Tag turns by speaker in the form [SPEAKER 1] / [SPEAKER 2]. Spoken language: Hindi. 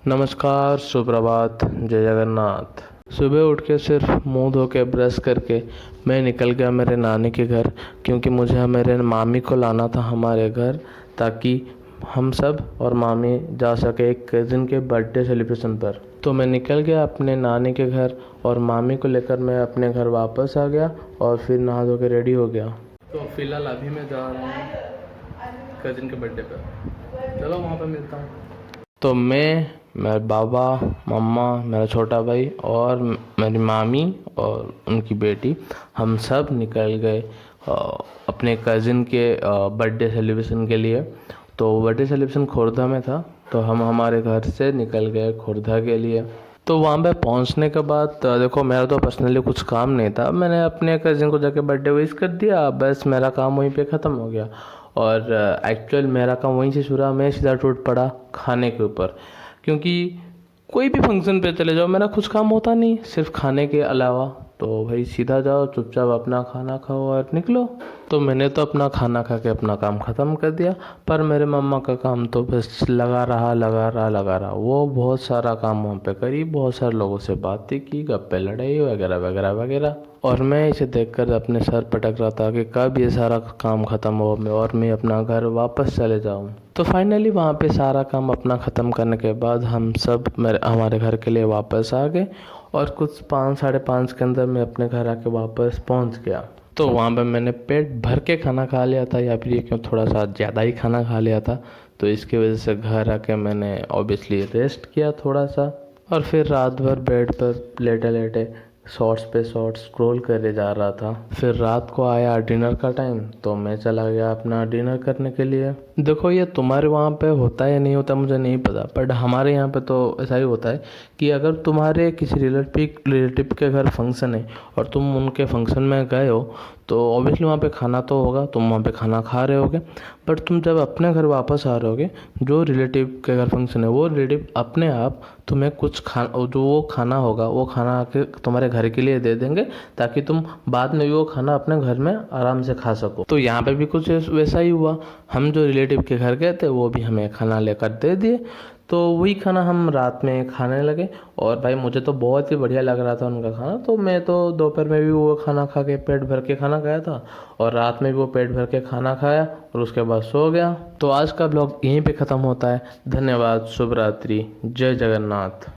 [SPEAKER 1] नमस्कार, सुप्रभात, जय जगन्नाथ। सुबह उठ के सिर्फ मुंह धो के ब्रश करके मैं निकल गया मेरे नानी के घर, क्योंकि मुझे मेरे मामी को लाना था हमारे घर, ताकि हम सब और मामी जा सके एक कज़िन के बर्थडे सेलिब्रेशन पर। तो मैं निकल गया अपने नानी के घर और मामी को लेकर मैं अपने घर वापस आ गया और फिर नहा धो के रेडी हो गया। तो फिलहाल अभी मैं जा रहा हूँ कज़िन के बर्थडे पर। चलो वहाँ पर मिलता हूँ। तो मैं, मेरे बाबा, मम्मा, मेरा छोटा भाई और मेरी मामी और उनकी बेटी, हम सब निकल गए अपने कज़िन के बर्थडे सेलिब्रेशन के लिए। तो बर्थडे सेलिब्रेशन खुर्दा में था, तो हम हमारे घर से निकल गए खुर्दा के लिए। तो वहाँ पे पहुँचने के बाद देखो, मेरा तो पर्सनली कुछ काम नहीं था। मैंने अपने कज़िन को जाके बर्थडे विश कर दिया, बस मेरा काम वहीं पे ख़त्म हो गया। और एक्चुअल मेरा काम वहीं से शुरू, मैं सीधा टूट पड़ा खाने के ऊपर, क्योंकि कोई भी फंक्शन पे चले जाओ मेरा कुछ काम होता नहीं सिर्फ खाने के अलावा। तो भाई सीधा जाओ, चुपचाप अपना खाना खाओ और निकलो। तो मैंने तो अपना खाना खा के अपना काम ख़त्म कर दिया, पर मेरे मम्मा का काम तो बस लगा रहा। वो बहुत सारा काम वहाँ पे करी, बहुत सारे लोगों से बातें की, गप्पे लड़ाई वगैरह वगैरह वगैरह। और मैं इसे देखकर अपने सर पटक रहा था कि कब ये सारा काम ख़त्म हो और मैं अपना घर वापस चले जाऊँ। तो फाइनली वहाँ पे सारा काम अपना ख़त्म करने के बाद हम सब हमारे घर के लिए वापस आ गए, और कुछ 5 साढ़े 5 के अंदर मैं अपने घर आके वापस पहुँच गया। तो वहाँ पे मैंने पेट भर के खाना खा लिया था, या फिर ये क्यों थोड़ा सा ज़्यादा ही खाना खा लिया था। तो इसकी वजह से घर आके मैंने ऑब्वियसली रेस्ट किया थोड़ा सा, और फिर रात भर बेड पर लेटे लेटे शॉर्ट्स पे शॉर्ट्स स्क्रॉल करे जा रहा था। फिर रात को आया डिनर का टाइम, तो मैं चला गया अपना डिनर करने के लिए। देखो, ये तुम्हारे वहाँ पे होता है या नहीं होता मुझे नहीं पता, बट हमारे यहाँ पे तो ऐसा ही होता है कि अगर तुम्हारे किसी रिलेटिव के घर फंक्शन है और तुम उनके फंक्शन में गए हो, तो ऑब्वियसली वहाँ पे खाना तो होगा, तुम वहाँ पे खाना खा रहे होगे। बट तुम जब अपने घर वापस आ रहे होगे, जो रिलेटिव के घर फंक्शन है वो रिलेटिव अपने आप तुम्हें कुछ जो वो खाना होगा वो खाना आके तुम्हारे घर के लिए दे देंगे, ताकि तुम बाद में भी वो खाना अपने घर में आराम से खा सको। तो यहाँ पे भी कुछ वैसा ही हुआ। हम जो रिलेटिव के घर गए थे वो भी हमें खाना लेकर दे दिए, तो वही खाना हम रात में खाने लगे। और भाई मुझे तो बहुत ही बढ़िया लग रहा था उनका खाना, तो मैं तो दोपहर में भी वो खाना खा के पेट भर के खाना खाया था, और रात में भी वो पेट भर के खाना खाया और उसके बाद सो गया। तो आज का ब्लॉग यहीं पे ख़त्म होता है। धन्यवाद, शुभ रात्रि, जय जगन्नाथ।